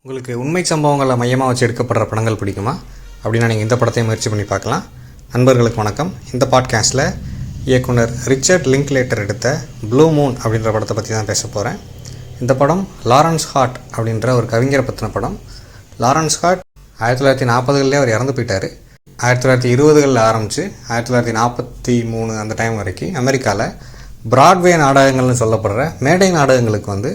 உங்களுக்கு உண்மை சம்பவங்களை மையமாக வச்சு எடுக்கப்படுற படங்கள் பிடிக்குமா அப்படின்னா நீங்கள் இந்த படத்தையும் முயற்சி பண்ணி பார்க்கலாம். நண்பர்களுக்கு வணக்கம். இந்த பாட்காஸ்ட்டில் இயக்குனர் ரிச்சர்ட் லிங்க்லேட்டர் எடுத்த ப்ளூ மூன் அப்படின்ற படத்தை பற்றி தான் பேச போகிறேன். இந்த படம் லாரன்ஸ் ஹார்ட் அப்படின்ற ஒரு கவிஞரை பற்றின படம். லாரன்ஸ் ஹார்ட் 1940களிலே அவர் இறந்து போயிட்டார். 1920களில் ஆரம்பித்து 1943 அந்த டைம் வரைக்கும் அமெரிக்காவில் பிராட்வே நாடகங்கள்னு சொல்லப்படுற மேடை நாடகங்களுக்கு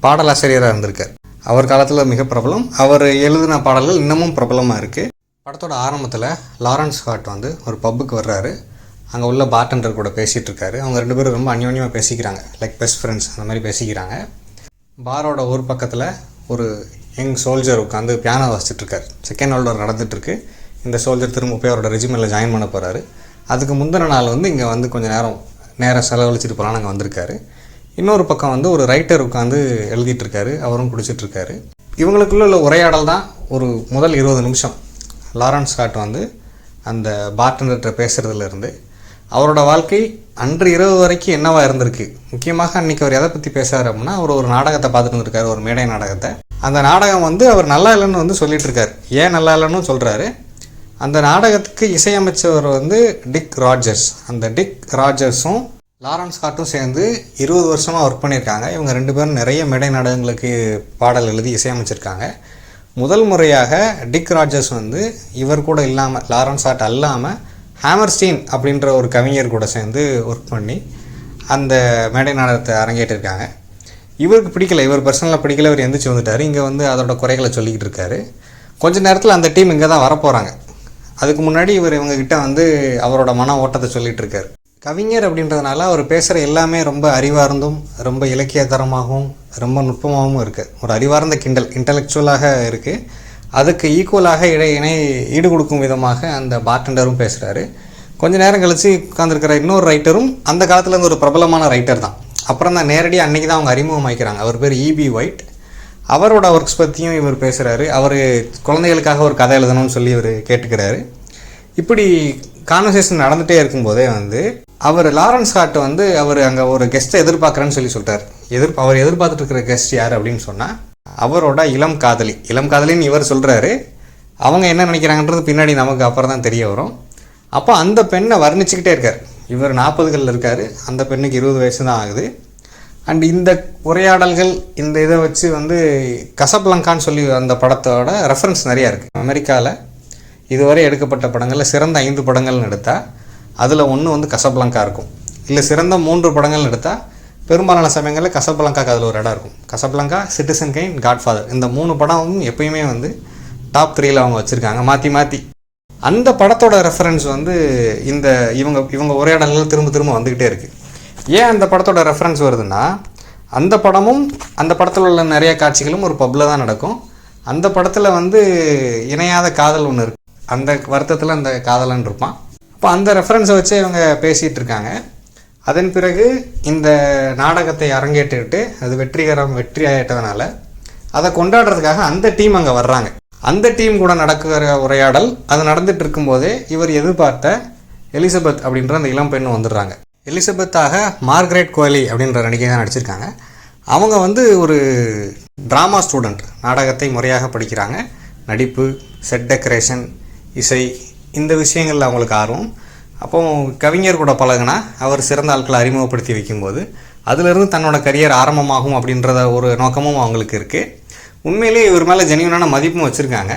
பாடலாசிரியராக இருந்திருக்கார். அவர் காலத்தில் மிக பிரபலம். அவர் எழுதின பாடல்கள் இன்னமும் பிரபலமாக இருக்குது. படத்தோட ஆரம்பத்தில் லாரன்ஸ் ஹார்ட் ஒரு பப்புக்கு வர்றாரு. அங்கே உள்ள பார்டெண்டர் கூட பேசிகிட்டு இருக்காரு. அவங்க ரெண்டு பேரும் ரொம்ப அந்யோன்யமாக பேசிக்கிறாங்க, லைக் பெஸ்ட் ஃப்ரெண்ட்ஸ் அந்த மாதிரி பேசிக்கிறாங்க. பாரோட ஒரு பக்கத்தில் ஒரு யங் சோல்ஜர் உட்காந்து பியானோ வாசிச்சுட்ருக்கார். செகண்ட் வேர்ல்டு வார் நடந்துகிட்ருக்கு. இந்த சோல்ஜர் திரும்ப போய் அவரோட ரெஜிமெண்ட்டில் ஜாயின் பண்ண போகிறாரு. அதுக்கு முந்தின நாள் இங்கே கொஞ்சம் நேரம் செலவழிச்சிட்டு போகலான்னு அங்கே வந்திருக்காரு. இன்னொரு பக்கம் ஒரு ரைட்டர் உட்காந்து எழுதிட்டுருக்காரு, அவரும் குடிச்சிட்ருக்காரு. இவங்களுக்குள்ள உள்ள உரையாடல் தான் ஒரு முதல் 20 நிமிஷம். லாரன்ஸ் ஹார்ட் அந்த பார்டெண்டர்கிட்ட பேசுகிறதுலேருந்து அவரோட வாழ்க்கை அன்று இரவு வரைக்கும் என்னவாக இருந்திருக்கு. முக்கியமாக அன்றைக்கி அவர் எதை பற்றி பேசுகிறார் அப்படின்னா, அவர் ஒரு நாடகத்தை பார்த்துட்டு இருந்திருக்காரு, ஒரு மேடை நாடகத்தை. அந்த நாடகம் அவர் நல்லா இல்லைன்னு சொல்லிட்டு இருக்காரு. ஏன் நல்லா இல்லைன்னு சொல்கிறாரு. அந்த நாடகத்துக்கு இசையமைச்சவர் டிக் ராஜர்ஸ். அந்த டிக் ராஜர்ஸும் லாரன்ஸ் ஹார்ட்டும் சேர்ந்து 20 வருஷமாக ஒர்க் பண்ணியிருக்காங்க. இவங்க ரெண்டு பேரும் நிறைய மேடை நாடகங்களுக்கு பாடல் எழுதி இசையமைச்சிருக்காங்க. முதல் முறையாக டிக் ராஜர்ஸ் இவர் கூட இல்லாமல், லாரன்ஸ் ஹார்ட் அல்லாமல் ஹேமர்ஸ்டீன் அப்படின்ற ஒரு கவிஞர் கூட சேர்ந்து ஒர்க் பண்ணி அந்த மேடை நாடகத்தை அரங்கேற்றிருக்காங்க. இவருக்கு பிடிக்கல, இவர் பர்சனலாக பிடிக்கல, இவர் எந்திரிச்சு வந்துட்டார். இங்கே அதோட குறைகளை சொல்லிக்கிட்டு இருக்காரு. கொஞ்ச நேரத்தில் அந்த டீம் இங்கே தான் வரப்போகிறாங்க. அதுக்கு முன்னாடி இவங்ககிட்ட அவரோட மன ஓட்டத்தை சொல்லிகிட்டு இருக்காரு. கவிஞர் அப்படின்றதுனால அவர் பேசுகிற எல்லாமே ரொம்ப அறிவார்ந்தும் ரொம்ப இலக்கியத்தரமாகவும் ரொம்ப நுட்பமாகவும் இருக்குது. ஒரு அறிவார்ந்த இன்டலெக்சுவலாக இருக்குது. அதுக்கு ஈக்குவலாக ஈடு கொடுக்கும் விதமாக அந்த பார்டெண்டரும் பேசுகிறாரு. கொஞ்சம் நேரம் கழித்து உட்காந்துருக்கிற இன்னொரு ரைட்டரும் அந்த காலத்தில் ஒரு பிரபலமான ரைட்டர் தான். அப்புறம் தான் நேரடியாக அன்றைக்கி தான் அவங்க அறிமுகமாக்கிறாங்க. அவர் பேர் E.B. ஒயிட். அவரோட ஒர்க்ஸ் பற்றியும் இவர் பேசுகிறாரு. அவர் குழந்தைகளுக்காக ஒரு கதை எழுதணும்னு சொல்லி இவர் கேட்டுக்கிறாரு. இப்படி கான்வர்சேஷன் நடந்துகிட்டே இருக்கும்போதே அவர் லாரன்ஸ் ஹார்ட் அவர் அங்கே ஒரு கெஸ்ட்டை எதிர்பார்க்குறேன்னு சொல்லிட்டார். அவர் எதிர்பார்த்துட்டு இருக்கிற கெஸ்ட் யார் அப்படின்னு சொன்னால் அவரோட இளம் காதலின்னு இவர் சொல்கிறாரு. அவங்க என்ன நினைக்கிறாங்கன்றது பின்னாடி நமக்கு அப்புறம் தான் தெரிய வரும். அப்போ அந்த பெண்ணை வர்ணிச்சுக்கிட்டே இருக்கார். இவர் 40களில் இருக்கார், அந்த பெண்ணுக்கு 20 வயசு தான் ஆகுது. அண்ட் இந்த உரையாடல்கள் இந்த இதை வச்சு கசப்லங்கான்னு சொல்லி அந்த படத்தோட ரெஃபரன்ஸ் நிறையா இருக்குது. அமெரிக்காவில் இதுவரை எடுக்கப்பட்ட படங்களில் சிறந்த 5 படங்கள்னு எடுத்தால் அதில் ஒன்று கசப்லங்கா இருக்கும். இல்லை சிறந்த 3 படங்கள்னு எடுத்தால் பெரும்பாலான சமயங்களில் கசப்லங்காக்கு அதில் ஒரு இடம் இருக்கும். கசப்லங்கா, சிட்டிசன் கைன், காட்ஃபாதர், இந்த 3 படம் எப்பயுமே டாப் 3ல் அவங்க வச்சுருக்காங்க மாற்றி. அந்த படத்தோட ரெஃபரன்ஸ் இந்த இவங்க உரையாடல்கள் திரும்ப வந்துக்கிட்டே இருக்குது. ஏன் அந்த படத்தோட ரெஃபரன்ஸ் வருதுன்னா, அந்த படமும் அந்த படத்தில் உள்ள நிறைய காட்சிகளும் ஒரு பப்பில் தான் நடக்கும். அந்த படத்தில் இணையாத காதல் ஒன்று இருக்குது. அந்த வருத்தத்தில் அந்த காதலன் இருப்பான். அப்போ அந்த ரெஃபரன்ஸை வச்சு இவங்க பேசிகிட்டு இருக்காங்க. அதன் பிறகு இந்த நாடகத்தை அரங்கேற்றிட்டு அது வெற்றி ஆகிட்டதுனால அதை கொண்டாடுறதுக்காக அந்த டீம் அங்கே வர்றாங்க. அந்த டீம் கூட நடக்கிற உரையாடல் அது நடந்துட்டு இருக்கும்போதே இவர் எதிர்பார்த்த எலிசபெத் அப்படின்ற அந்த இளம் பெண்ணு வந்துடுறாங்க. எலிசபெத்தாக மார்கரெட் குவலி அப்படின்ற நடிகை தான் நடிச்சிருக்காங்க. அவங்க ஒரு ட்ராமா ஸ்டூடெண்ட். நாடகத்தை முறையாக படிக்கிறாங்க. நடிப்பு, செட் டெக்கரேஷன், இசை, இந்த விஷயங்களில் அவங்களுக்கு ஆர்வம். அப்போ கவிஞர் கூட பழகுனா அவர் சிறந்த ஆட்களை அறிமுகப்படுத்தி வைக்கும்போது அதிலிருந்து தன்னோட கரியர் ஆரம்பமாகும் அப்படின்றத ஒரு நோக்கமும் அவங்களுக்கு இருக்குது. உண்மையிலே இவர் மேலே ஜெனியூனான மதிப்பும் வச்சுருக்காங்க.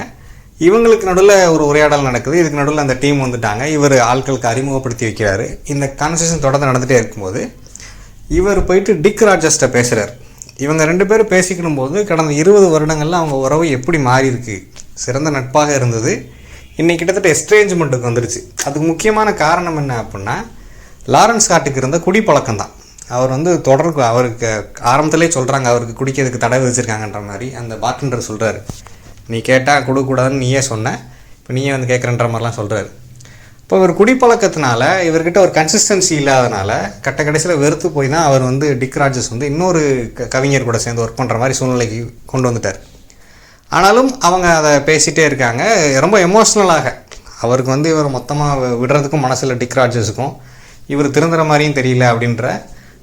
இவங்களுக்கு நடுவில் ஒரு உரையாடல் நடக்குது. இதுக்கு நடுவில் அந்த டீம் வந்துட்டாங்க. இவர் ஆட்களுக்கு அறிமுகப்படுத்தி வைக்கிறாரு. இந்த கான்வர்சேஷன் தொடர்ந்து நடந்துகிட்டே இருக்கும்போது இவர் போயிட்டு டிக் ராஜர்ஸ்ட்டை பேசுகிறார். இவங்க ரெண்டு பேரும் பேசிக்கணும் போது கடந்த 20 வருடங்களில் அவங்க உறவு எப்படி மாறி இருக்கு. சிறந்த நட்பாக இருந்தது, இன்றைக்கி கிட்டத்தட்ட எஸ்ட்ரேஞ்ச்மெண்ட்டுக்கு வந்துருச்சு. அதுக்கு முக்கியமான காரணம் என்ன அப்படின்னா, லாரன்ஸ் ஹார்ட்டுக்கு இருந்த குடிப்பழக்கம் தான். அவர் அவருக்கு ஆரம்பத்திலே சொல்கிறாங்க, அவருக்கு குடிக்கிறதுக்கு தடை விதிச்சிருக்காங்கன்ற மாதிரி அந்த பார்டெண்டர் சொல்கிறாரு. நீ கேட்டால் கொடுக்கக்கூடாதுன்னு நீயே சொன்ன, இப்போ நீயே கேட்குறன்ற மாதிரிலாம் சொல்கிறாரு. இப்போ இவர் குடிப்பழக்கத்தினால இவர்கிட்ட ஒரு கன்சிஸ்டன்சி இல்லாதனால கடைசியில் வெறுத்து போய் தான் அவர் டிக் ராஜர்ஸ் இன்னொரு கவிஞர் கூட சேர்ந்து ஒர்க் பண்ணுற மாதிரி சூழ்நிலைக்கு கொண்டு வந்துட்டார். ஆனாலும் அவங்க அதை பேசிகிட்டே இருக்காங்க. ரொம்ப எமோஷ்னலாக அவருக்கு இவர் மொத்தமாக விடுறதுக்கும் மனசில் டிக் ராஜர்ஸுக்கும் இவர் திருந்துற மாதிரியும் தெரியல அப்படின்ற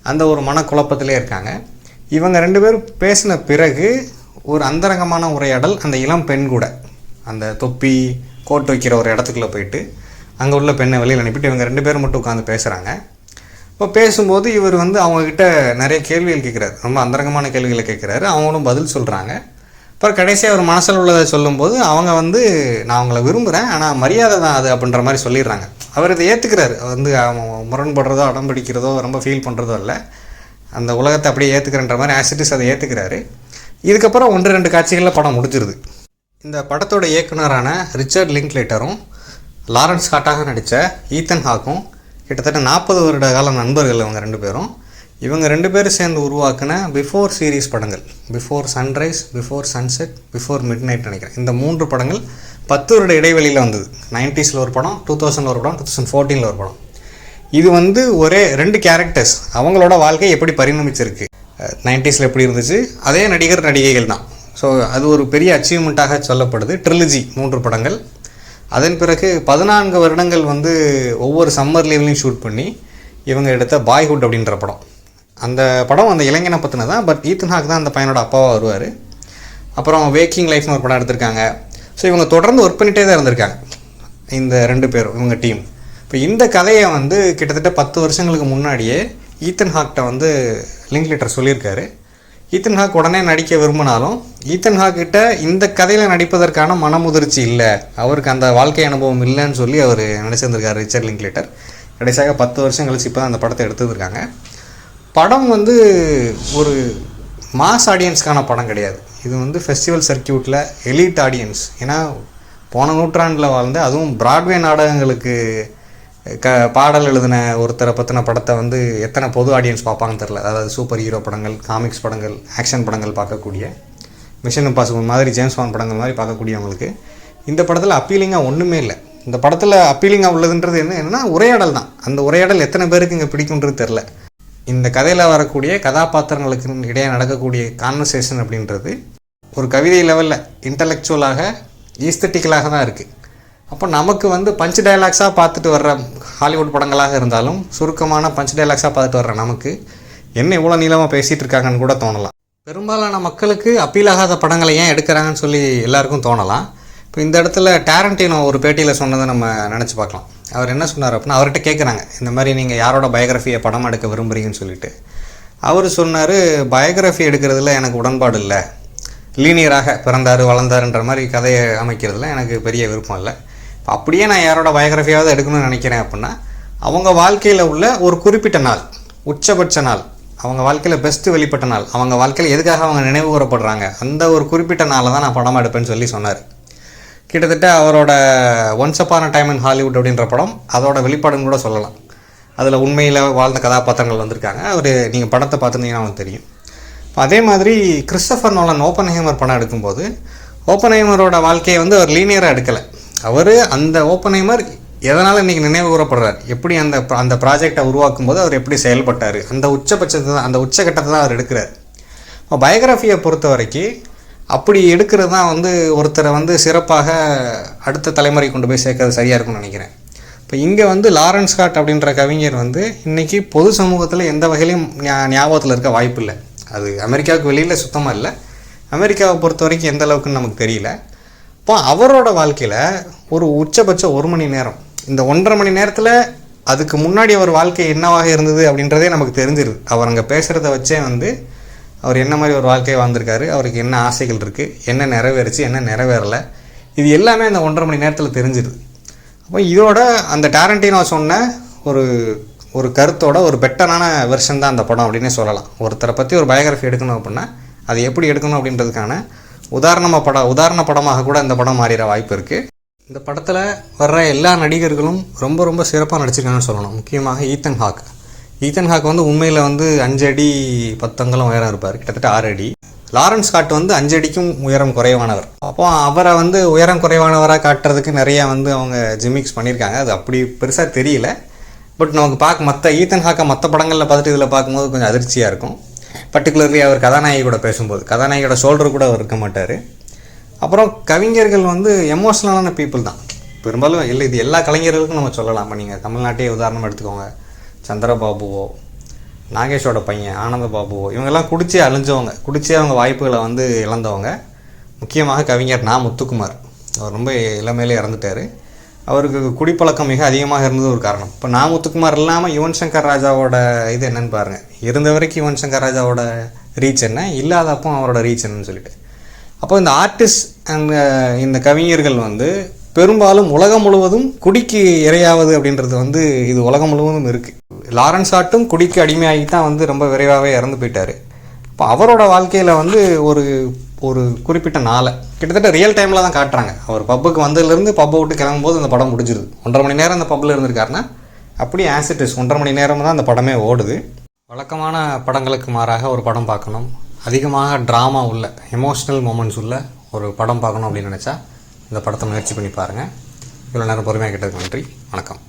அந்த ஒரு மனக்குழப்பத்திலே இருக்காங்க. இவங்க ரெண்டு பேரும் பேசின பிறகு ஒரு அந்தரங்கமான உரையாடல் அந்த இளம் பெண் கூட. அந்த தொப்பி கோட் வைக்கிற ஒரு இடத்துக்குள்ளே போயிட்டு அங்கே உள்ள பெண்ணை வெளியில் அனுப்பிட்டு இவங்க 2 பேரும் மட்டும் உட்காந்து பேசுகிறாங்க. இப்போ பேசும்போது இவர் வந்து அவங்கக்கிட்ட நிறைய கேள்விகள் கேட்குறாரு, ரொம்ப அந்தரங்கமான கேள்விகளை கேட்குறாரு. அவங்களும் பதில் சொல்கிறாங்க. அப்புறம் கடைசியாக அவர் மனசில் உள்ளதை சொல்லும்போது அவங்க வந்து நான் அவங்கள விரும்புகிறேன், ஆனால் மரியாதை தான் அது அப்படின்ற மாதிரி சொல்லிடுறாங்க. அவர் இதை ஏற்றுக்கிறாரு. வந்து அவன் முரண்படுறதோ அடம் பிடிக்கிறதோ ரொம்ப ஃபீல் பண்ணுறதோ இல்லை, அந்த உலகத்தை அப்படியே ஏற்றுக்கிறன்ற மாதிரி ஆசிட்டிஸ் அதை ஏற்றுக்கிறாரு. இதுக்கப்புறம் 1-2 காட்சிகளில் படம் முடிஞ்சிருது. இந்த படத்தோட இயக்குனரான ரிச்சர்ட் லிங்க்லேட்டரும் லாரன்ஸ் ஸ்காட்டாக நடித்த ஈத்தன் ஹாக்கும் கிட்டத்தட்ட 40 வருட கால நண்பர்கள் இவங்க 2 பேரும். இவங்க 2 பேரும் சேர்ந்து உருவாக்கின பிஃபோர் சீரீஸ் படங்கள், before sunrise, before sunset, before mid night நினைக்கிறேன். இந்த 3 படங்கள் 10 வருட இடைவெளியில் வந்தது. 90s ஒரு படம், 2000 ஒரு படம், 2014 ஒரு படம். இது வந்து ஒரே 2 கேரக்டர்ஸ், அவங்களோட வாழ்க்கை எப்படி பரிணமிச்சிருக்கு, 90s எப்படி இருந்துச்சு, அதே நடிகர் நடிகைகள் தான். ஸோ அது ஒரு பெரிய அச்சீவ்மெண்ட்டாக சொல்லப்படுது. ட்ரிலஜி 3 படங்கள். அதன் பிறகு 14 வருடங்கள் வந்து ஒவ்வொரு சம்மர் லீவ்லையும் ஷூட் பண்ணி இவங்க எடுத்த பாய்ஹுட் அப்படின்ற படம். அந்த படம் அந்த இளைஞனை பற்றின தான். பட் ஈத்தன் ஹாக் தான் அந்த பையனோட அப்பாவாக வருவார். அப்புறம் வேக்கிங் லைஃப்னு ஒரு படம் எடுத்திருக்காங்க. ஸோ இவங்க தொடர்ந்து ஒர்க் பண்ணிகிட்டே தான் இருந்திருக்காங்க இந்த 2 பேரும், இவங்க டீம். இப்போ இந்த கதையை வந்து கிட்டத்தட்ட 10 வருஷங்களுக்கு முன்னாடியே ஈத்தன் ஹாக்கிட்ட வந்து லிங்க்லேட்டர் சொல்லியிருக்காரு. ஈத்தன் ஹாக் உடனே நடிக்க விரும்பினாலும் ஈத்தன் ஹாக்கிட்ட இந்த கதையில் நடிப்பதற்கான மனமுதிர்ச்சி இல்லை, அவருக்கு அந்த வாழ்க்கை அனுபவம் இல்லைன்னு சொல்லி அவர் நினச்சிருந்திருக்காரு ரிச்சர்ட் லிங்க்லேட்டர். கடைசியாக 10 வருஷம் கழிச்சு இப்போ தான் அந்த படத்தை எடுத்துருக்காங்க. படம் வந்து ஒரு மாஸ் ஆடியன்ஸ்க்கான படம் கிடையாது. இது வந்து ஃபெஸ்டிவல் சர்க்கியூட்டில் எலிட் ஆடியன்ஸ். ஏன்னா போன நூற்றாண்டில் வாழ்ந்து அதுவும் பிராட்வே நாடகங்களுக்கு பாடல் எழுதின ஒருத்தரை பற்றின படத்தை வந்து எத்தனை பொது ஆடியன்ஸ் பார்ப்பாங்கன்னு தெரில. அதாவது சூப்பர் ஹீரோ படங்கள், காமிக்ஸ் படங்கள், ஆக்ஷன் படங்கள் பார்க்கக்கூடிய, மிஷன் இம்பாசிபிள் மாதிரி, ஜேம்ஸ் பாண்ட் படங்கள் மாதிரி பார்க்கக்கூடியவங்களுக்கு இந்த படத்தில் அப்பீலிங்காக ஒன்றுமே இல்லை. இந்த படத்தில் அப்பீலிங்காக உள்ளதுன்றது என்னென்னா உரையாடல் தான். அந்த உரையாடல் எத்தனை பேருக்கு இங்கே பிடிக்குன்றது தெரில. இந்த கதையில் வரக்கூடிய கதாபாத்திரங்களுக்கு இடையே நடக்கக்கூடிய கான்வர்சேஷன் அப்படின்றது ஒரு கவிதை லெவலில் இன்டலெக்சுவலாக, ஈஸ்தட்டிக்கலாக தான் இருக்குது. அப்போ நமக்கு வந்து பஞ்ச் டைலாக்ஸாக பார்த்துட்டு வர்ற ஹாலிவுட் படங்களாக இருந்தாலும் சுருக்கமான பஞ்ச் டைலாக்ஸாக பார்த்துட்டு வர்ற நமக்கு என்ன இவ்வளோ நீளமாக பேசிகிட்டு இருக்காங்கன்னு கூட தோணலாம். பெரும்பாலான மக்களுக்கு அப்பீல் ஆகாத படங்களை ஏன் எடுக்கிறாங்கன்னு சொல்லி எல்லாருக்கும் தோணலாம். இப்போ இந்த இடத்துல டாரண்டினோ ஒரு பேட்டியில் சொன்னதை நம்ம நினச்சி பார்க்கலாம். அவர் என்ன சொன்னார் அப்படின்னா, அவர்கிட்ட கேட்குறாங்க இந்த மாதிரி நீங்கள் யாரோட பயோகிராஃபியை படம் எடுக்க விரும்புகிறீங்கன்னு சொல்லிட்டு. அவர் சொன்னார், பயோகிராஃபி எடுக்கிறதுல எனக்கு உடன்பாடு இல்லை, லீனியராக பிறந்தார் வளர்ந்தாருன்ற மாதிரி கதையை அமைக்கிறதுல எனக்கு பெரிய விருப்பம் இல்லை. அப்படியே நான் யாரோட பயோகிராஃபியாவது எடுக்கணும்னு நினைக்கிறேன் அப்படின்னா அவங்க வாழ்க்கையில் உள்ள ஒரு குறிப்பிட்ட நாள், உச்சபட்ச நாள், அவங்க வாழ்க்கையில் பெஸ்ட்டு வெளிப்பட்ட நாள், அவங்க வாழ்க்கையில் எதுக்காக அவங்க நினைவு கூறப்படுறாங்க, அந்த ஒரு குறிப்பிட்ட நாளை தான் நான் படம் எடுப்பேன்னு சொல்லி சொன்னார். கிட்டத்தட்ட அவரோட once upon a time in Hollywood அப்படின்ற படம் அதோட வெளிப்பாடுன்னு கூட சொல்லலாம். அதில் உண்மையில் வாழ்ந்த கதாபாத்திரங்கள் வந்திருக்காங்க. நீங்கள் படத்தை பார்த்துருந்தீங்கன்னா அவங்களுக்கு தெரியும். இப்போ அதே மாதிரி கிறிஸ்டோபர் நோலன் ஓப்பன்ஹைமர் படம் எடுக்கும்போது ஓப்பன்ஹைமரோட வாழ்க்கையை வந்து அவர் லீனியராக எடுக்கலை. அவர் அந்த ஓப்பன்ஹைமர் எதனால் இன்றைக்கி நினைவு கூறப்படுறார், எப்படி அந்த ப்ராஜெக்டை உருவாக்கும் போது அவர் எப்படி செயல்பட்டார், அந்த உச்சபட்சத்தை தான், அந்த உச்சகட்டத்தை தான் அவர் எடுக்கிறார். இப்போ பயோகிராஃபியை பொறுத்த வரைக்கும் அப்படி எடுக்கிறது தான் வந்து ஒருத்தரை வந்து சிறப்பாக அடுத்த தலைமுறை கொண்டு போய் சேர்க்கறது சரியாக இருக்கும்னு நினைக்கிறேன். இப்போ இங்கே வந்து லாரன்ஸ் ஸ்காட் அப்படின்ற கவிஞர் வந்து இன்றைக்கி பொது சமூகத்தில் எந்த வகையிலையும் ஞாபகத்தில் இருக்க வாய்ப்பு இல்லை. அது அமெரிக்காவுக்கு வெளியில் சுத்தமாக இல்லை. அமெரிக்காவை பொறுத்த வரைக்கும் எந்த அளவுக்குன்னு நமக்கு தெரியல. இப்போ அவரோட வாழ்க்கையில் ஒரு உச்சபட்சம் 1 மணி நேரம், இந்த 1.5 மணி நேரத்தில் அதுக்கு முன்னாடி அவர் வாழ்க்கை என்னவாக இருந்தது அப்படின்றதே நமக்கு தெரிஞ்சிருது. அவர் அங்கே பேசுகிறத வச்சே வந்து அவர் என்ன மாதிரி ஒரு வாழ்க்கையை வாழ்ந்திருக்காரு, அவருக்கு என்ன ஆசைகள் இருக்குது, என்ன நிறைவேறுச்சு, என்ன நிறைவேறலை, இது எல்லாமே அந்த 1.5 மணி நேரத்தில் தெரிஞ்சிருது. அப்போ இதோட அந்த டாரண்டினோ சொன்ன ஒரு கருத்தோட ஒரு பெட்டரான வெர்ஷன் தான் அந்த படம் அப்படின்னே சொல்லலாம். ஒருத்தரை பற்றி ஒரு பயோகிராஃபி எடுக்கணும் அப்படின்னா அது எப்படி எடுக்கணும் அப்படின்றதுக்கான உதாரண படமாக கூட இந்த படம் மாறிட வாய்ப்பு இருக்குது. இந்த படத்தில் வர்ற எல்லா நடிகர்களும் ரொம்ப ரொம்ப சிறப்பாக நடிச்சிருக்காங்கன்னு சொல்லணும். முக்கியமாக ஈத்தன் ஹாக் வந்து உண்மையில் வந்து 5 அடி 10 அங்குலம் உயரம் இருப்பார், கிட்டத்தட்ட 6 அடி. லாரன்ஸ் ஸ்காட் வந்து 5 அடிக்கும் உயரம் குறைவானவர். அப்போ அவரை வந்து உயரம் குறைவானவராக காட்டுறதுக்கு நிறையா வந்து அவங்க ஜிமிக்ஸ் பண்ணியிருக்காங்க. அது அப்படி பெருசாக தெரியல. பட் நமக்கு மற்ற ஈத்தன் ஹாக்கை மற்ற படங்களில் பார்த்துட்டு இதில் பார்க்கும்போது கொஞ்சம் அதிர்ச்சியாக இருக்கும். பர்டிகுலர்லி அவர் கதாநாயகி கூட பேசும்போது கதாநாயகியோட ஷோல்டர் கூட அவர் இருக்க மாட்டார். அப்புறம் கவிஞர்கள் வந்து எமோஷ்னலான பீப்புள் தான் பெரும்பாலும். இது எல்லா கலைஞர்களுக்கும் நம்ம சொல்லலாம். இப்போ நீங்கள் தமிழ்நாட்டையே உதாரணம் எடுத்துக்கோங்க, சந்திரபாபுவோ நாகேஷோட பையன் ஆனந்த பாபு, இவங்கெல்லாம் குடிச்சே அழிஞ்சவங்க, குடிச்சே அவங்க வாய்ப்புகளை வந்து இழந்தவங்க. முக்கியமாக கவிஞர் நா. முத்துக்குமார், அவர் ரொம்ப இளமையிலே இறந்துட்டார். அவருக்கு குடிப்பழக்கம் மிக அதிகமாக இருந்தது ஒரு காரணம். இப்போ நா. முத்துக்குமார் இல்லாமல் யுவன் சங்கர் ராஜாவோட இது என்னன்னு பாருங்கள். இருந்த வரைக்கும் யுவன் சங்கர் ராஜாவோட ரீச் என்ன, இல்லாதப்போ அவரோட ரீச் என்னன்னு சொல்லிட்டு. அப்போ இந்த ஆர்டிஸ்ட் அண்ட் இந்த கவிஞர்கள் வந்து பெரும்பாலும் உலகம் முழுவதும் குடிக்கு இரையாவது அப்படின்றது வந்து இது உலகம் முழுவதும் இருக்குது. லாரன்ஸ் ஆட்டும் குடிக்கு அடிமையாகி தான் வந்து ரொம்ப விரைவாகவே இறந்து போயிட்டார். இப்போ அவரோட வாழ்க்கையில் வந்து ஒரு ஒரு குறிப்பிட்ட நாளை கிட்டத்தட்ட ரியல் டைமில் தான் காட்டுறாங்க. அவர் பப்புக்கு வந்ததுலேருந்து பப்பை விட்டு கிளம்பும்போது அந்த படம் முடிஞ்சிருது. 1.5 மணி நேரம் அந்த பப்பில் இருந்திருக்காருன்னா அப்படியே ஆசிட்டிஸ் 1.5 மணி நேரம் தான் அந்த படமே ஓடுது. வழக்கமான படங்களுக்கு மாறாக ஒரு படம் பார்க்கணும், அதிகமாக ட்ராமா உள்ள எமோஷ்னல் மூமெண்ட்ஸ் உள்ள ஒரு படம் பார்க்கணும் அப்படின்னு நினச்சா இந்த படத்தை முயற்சி பண்ணி பாருங்கள். இவ்வளோ நேரம் பொறுமையாக கேட்டதுக்கு நன்றி. வணக்கம்.